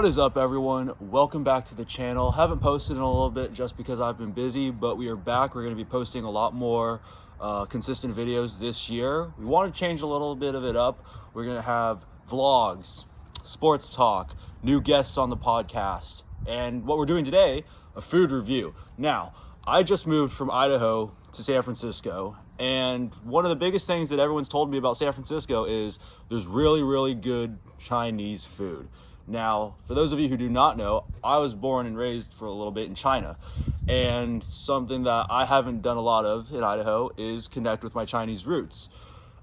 What is up, everyone? Welcome back to the channel. Haven't posted in a little bit just because I've been busy, but we are back. We're going to be posting a lot more consistent videos this year. We want to change a little bit of it up. We're going to have vlogs, sports talk, new guests on the podcast, and what we're doing today, a food review. Now, I just moved from Idaho to San Francisco, and one of the biggest things that everyone's told me about San Francisco is there's really good Chinese food. Now, for those of you who do not know, I was born and raised for a little bit in China, and something that I haven't done a lot of in Idaho is connect with my Chinese roots.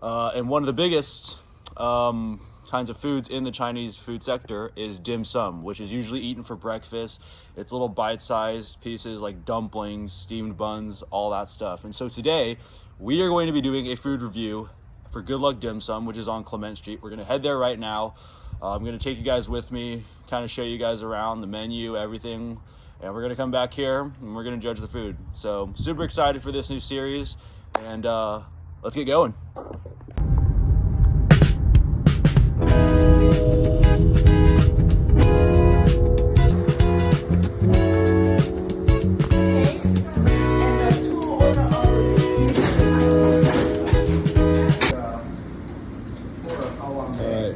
And one of the biggest kinds of foods in the Chinese food sector is dim sum, which is usually eaten for breakfast. It's little bite-sized pieces like dumplings, steamed buns, all that stuff. And so today, we are going to be doing a food review for Good Luck Dim Sum, which is on Clement Street. We're going to head there right now. I'm going to take you guys with me, kind of show you guys around the menu, everything, and we're going to come back here and we're going to judge the food. So super excited for this new series, and let's get going.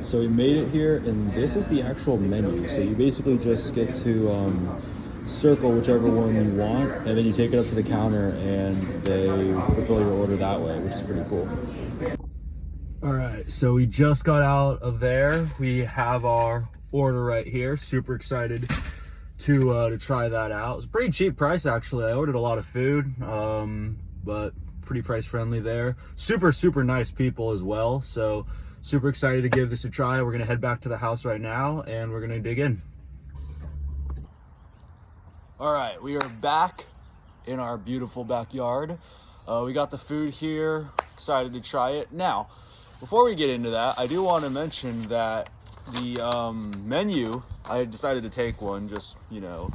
So we made it here, and this is the actual menu. So you basically just get to circle whichever one you want, and then you take it up to the counter and they fulfill your order that way, which is pretty cool. All right, so we just got out of there. We have our order right here. Super excited to try that out. It's a pretty cheap price, actually. I ordered a lot of food, but pretty price friendly there. Super nice people as well. So super excited to give this a try. We're gonna head back to the house right now and we're gonna dig in. All right, we are back in our beautiful backyard. We got the food here, excited to try it. Now, before we get into that, I do want to mention that the menu, I decided to take one, just, you know,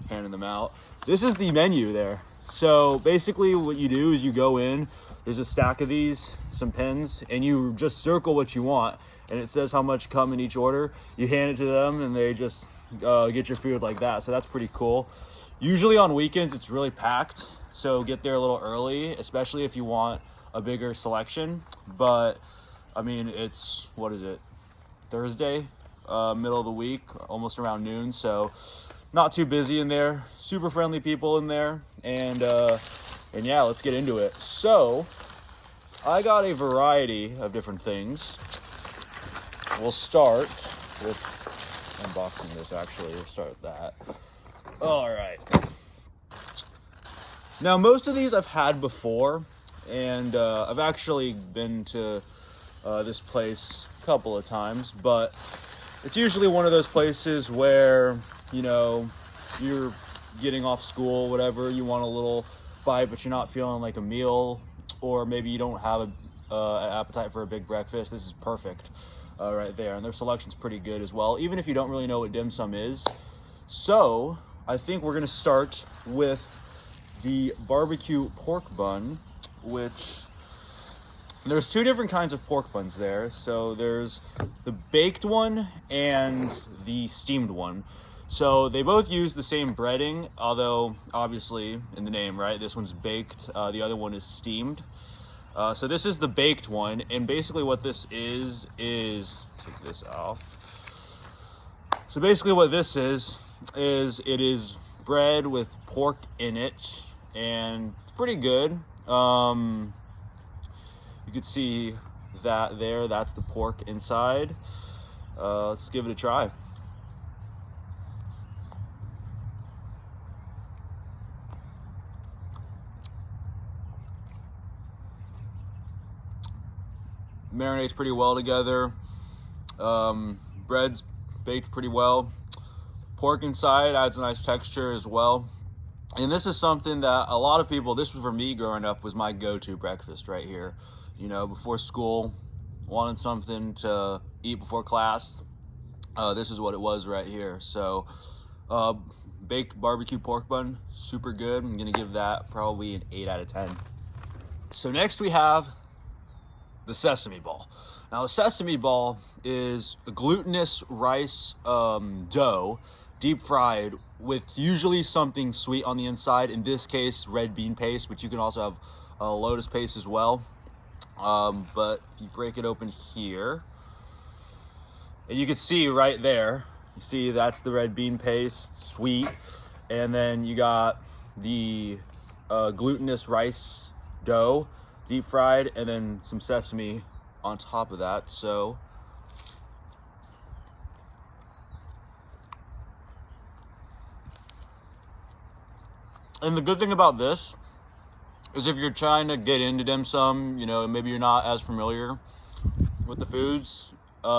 handing them out. This is the menu there. So basically what you do is you go in, there's a stack of these, some pens, and you just circle what you want, and it says how much come in each order. You hand it to them, and they just get your food like that. So that's pretty cool. Usually on weekends, it's really packed, so get there a little early, especially if you want a bigger selection. But I mean, it's, what is it, Thursday, middle of the week, almost around noon, so not too busy in there. Super friendly people in there, and yeah, let's get into it. So I got a variety of different things. We'll start with unboxing this, actually. We'll start with that. All right. Now, most of these I've had before, and I've actually been to this place a couple of times, but it's usually one of those places where, you know, you're getting off school, whatever, you want a little bite, but you're not feeling like a meal, or maybe you don't have an appetite for a big breakfast. This is perfect right there, and their selection's pretty good as well, even if you don't really know what dim sum is. So I think we're gonna start with the barbecue pork bun, which there's two different kinds of pork buns there. So there's the baked one and the steamed one. So they both use the same breading, although obviously in the name, right? This one's baked, the other one is steamed. So this is the baked one, and basically what this is take this off. So basically what this is it is bread with pork in it, and it's pretty good. You could see that there, that's the pork inside. Let's give it a try. Marinates pretty well together. Bread's baked pretty well. Pork inside adds a nice texture as well. And this is something that a lot of people, this was for me growing up, was my go-to breakfast right here. You know, before school, wanted something to eat before class. This is what it was right here. So baked barbecue pork bun, super good. I'm gonna give that probably an 8 out of 10. So next we have the sesame ball. Now, the sesame ball is a glutinous rice dough, deep fried with usually something sweet on the inside. In this case, red bean paste, but you can also have lotus paste as well. But if you break it open here, and you can see right there, you see that's the red bean paste, sweet. And then you got the glutinous rice dough, deep fried, and then some sesame on top of that. So and the good thing about this is if you're trying to get into dim sum, you know, maybe you're not as familiar with the foods,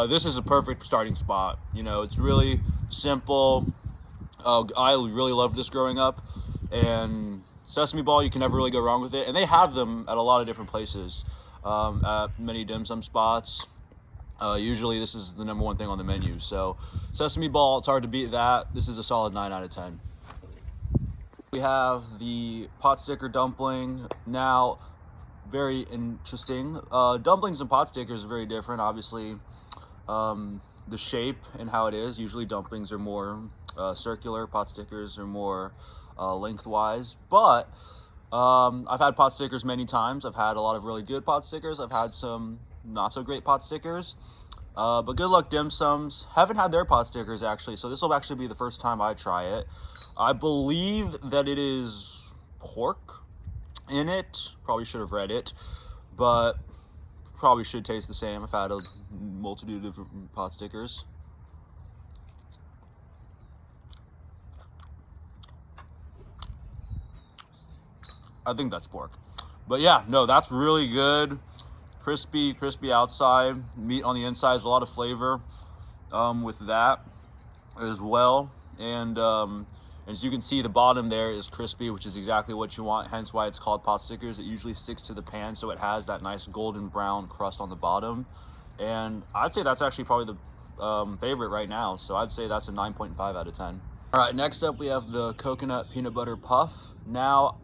this is a perfect starting spot. You know, it's really simple. I really loved this growing up, and sesame ball, you can never really go wrong with it. And they have them at a lot of different places, at many dim sum spots. Usually this is the number one thing on the menu. So sesame ball, it's hard to beat that. This is a solid 9 out of 10. We have the pot sticker dumpling. Now, very interesting. Dumplings and pot stickers are very different. Obviously, the shape and how it is. Usually dumplings are more circular, pot stickers are more lengthwise. But I've had pot stickers many times. I've had a lot of really good pot stickers. I've had some not so great pot stickers. But Good Luck Dim Sums, haven't had their pot stickers actually, so this will actually be the first time I try it. I believe that it is pork in it. Probably should have read it, but probably should taste the same. I've had a multitude of different pot stickers. I think that's pork. But yeah, no, that's really good. Crispy outside, meat on the inside. There's a lot of flavor with that as well. And as you can see, the bottom there is crispy, which is exactly what you want, hence why it's called pot stickers. It usually sticks to the pan, so it has that nice golden brown crust on the bottom. And I'd say that's actually probably the favorite right now, so I'd say that's a 9.5 out of 10. All right, next up we have the coconut peanut butter puff. Now,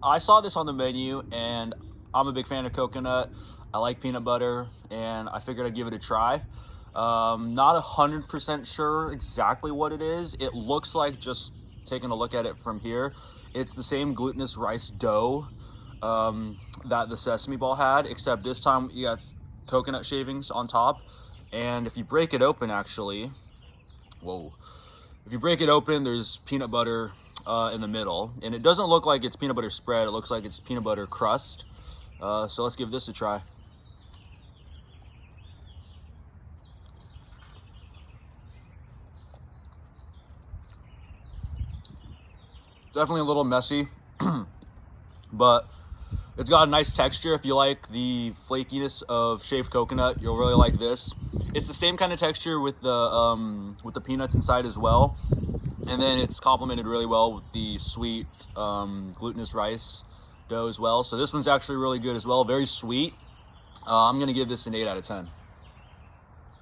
I saw this on the menu, and I'm a big fan of coconut. I like peanut butter, and I figured I'd give it a try. Not 100% sure exactly what it is. It looks like, just taking a look at it from here, it's the same glutinous rice dough that the sesame ball had, except this time you got coconut shavings on top. And if you break it open, actually, if you break it open, there's peanut butter in the middle, and it doesn't look like it's peanut butter spread. It looks like it's peanut butter crust. So let's give this a try. Definitely a little messy, but it's got a nice texture. If you like the flakiness of shaved coconut, you'll really like this. It's the same kind of texture with the peanuts inside as well, and then it's complemented really well with the sweet glutinous rice dough as well. So this one's actually really good as well. Very sweet. I'm gonna give this an 8 out of 10.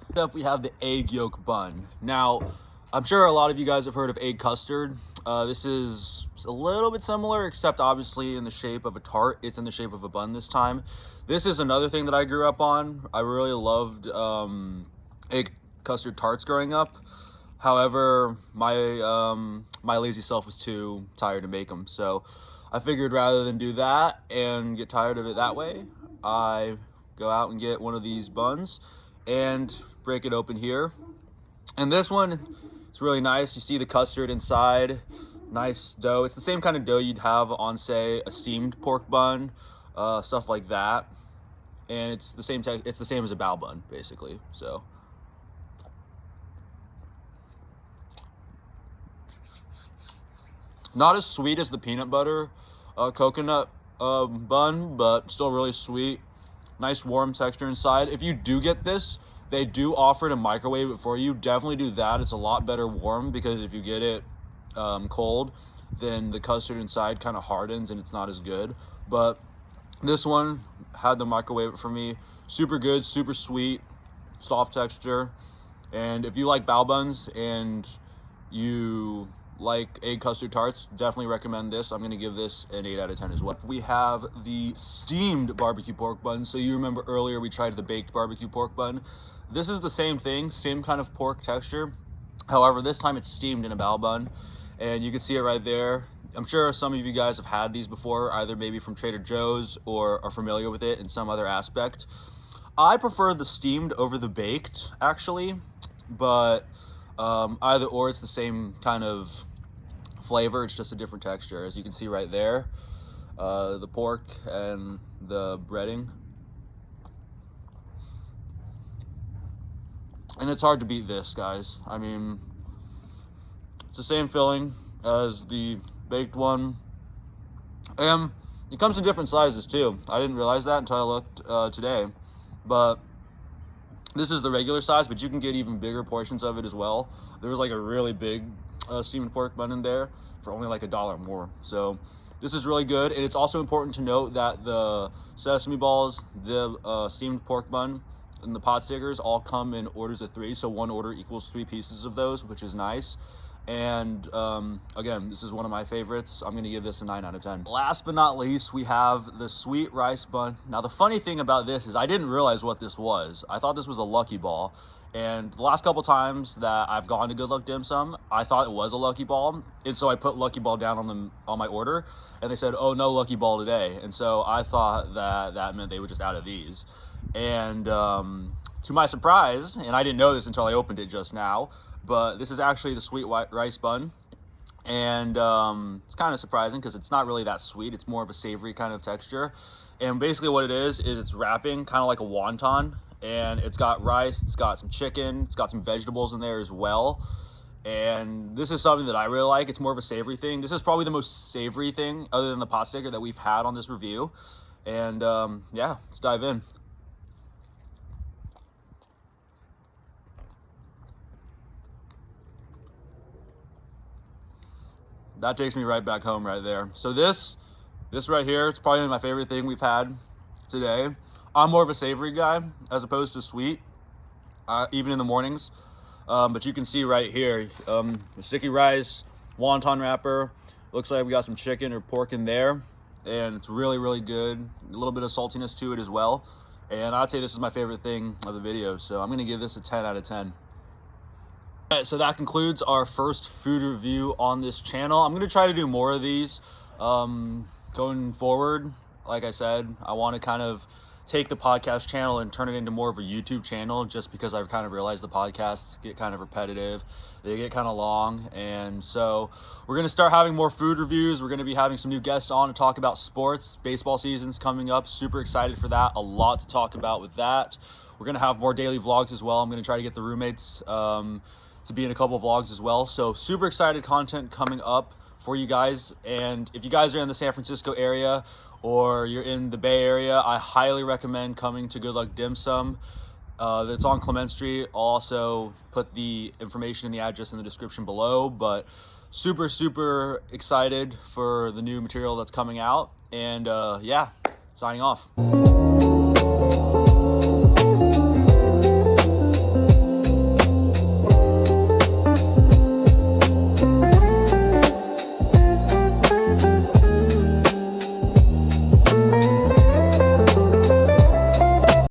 Next up, we have the egg yolk bun. Now, I'm sure a lot of you guys have heard of egg custard. This is a little bit similar, except obviously in the shape of a tart. It's in the shape of a bun this time. This is another thing that I grew up on. I really loved egg custard tarts growing up. However, my lazy self was too tired to make them. So I figured rather than do that and get tired of it that way, I go out and get one of these buns and break it open here. And this one, it's really nice. You see the custard inside, nice dough. It's the same kind of dough you'd have on, say, a steamed pork bun, stuff like that. And it's the same it's the same as a bao bun, basically. So not as sweet as the peanut butter coconut bun, but still really sweet. Nice warm texture inside. If you do get this, they do offer to microwave it for you. Definitely do that. It's a lot better warm, because if you get it cold, then the custard inside kind of hardens and it's not as good. But this one had them microwave it for me. Super good, super sweet, soft texture. And if you like bao buns and you like egg custard tarts, definitely recommend this. I'm going to give this an 8 out of 10 as well. We have the steamed barbecue pork bun. So you remember earlier we tried the baked barbecue pork bun. This is the same thing, same kind of pork texture. However, this time it's steamed in a bao bun, and you can see it right there. I'm sure some of you guys have had these before, either maybe from Trader Joe's or are familiar with it in some other aspect. I prefer the steamed over the baked, actually, but either or, it's the same kind of flavor, it's just a different texture. As you can see right there, the pork and the breading. And it's hard to beat this, guys. I mean, it's the same filling as the baked one, and it comes in different sizes too. I didn't realize that until I looked today, but this is the regular size, but you can get even bigger portions of it as well. There was like a really big steamed pork bun in there for only like $1 more. So this is really good. And it's also important to note that the sesame balls, the steamed pork bun, and the pot stickers all come in orders of 3. So 1 order equals 3 pieces of those, which is nice. And again, this is one of my favorites. I'm going to give this a 9 out of 10. Last but not least, we have the sweet rice bun. Now, the funny thing about this is I didn't realize what this was. I thought this was a Lucky Ball. And the last couple times that I've gone to Good Luck Dim Sum, I thought it was a Lucky Ball. And so I put Lucky Ball down on my order, and they said, oh, no Lucky Ball today. And so I thought that meant they were just out of these. And to my surprise, and I didn't know this until I opened it just now, but this is actually the sweet white rice bun. And it's kind of surprising because it's not really that sweet. It's more of a savory kind of texture. And basically what it is it's wrapping kind of like a wonton. And it's got rice, it's got some chicken, it's got some vegetables in there as well. And this is something that I really like. It's more of a savory thing. This is probably the most savory thing other than the pot sticker that we've had on this review. And yeah, let's dive in. That takes me right back home right there. So this right here, it's probably my favorite thing we've had today. I'm more of a savory guy as opposed to sweet, even in the mornings. But you can see right here, the sticky rice, wonton wrapper. Looks like we got some chicken or pork in there. And it's really, really good. A little bit of saltiness to it as well. And I'd say this is my favorite thing of the video. So I'm going to give this a 10 out of 10. All right, so that concludes our first food review on this channel. I'm going to try to do more of these going forward. Like I said, I want to kind of take the podcast channel and turn it into more of a YouTube channel, just because I've kind of realized the podcasts get kind of repetitive. They get kind of long. And so we're going to start having more food reviews. We're going to be having some new guests on to talk about sports. Baseball season's coming up. Super excited for that. A lot to talk about with that. We're going to have more daily vlogs as well. I'm going to try to get the roommates to be in a couple of vlogs as well. So super excited content coming up for you guys. And if you guys are in the San Francisco area or you're in the Bay Area, I highly recommend coming to Good Luck Dim Sum. It's on Clement Street. I'll also put the information and the address in the description below. But super, super excited for the new material that's coming out. And yeah, signing off.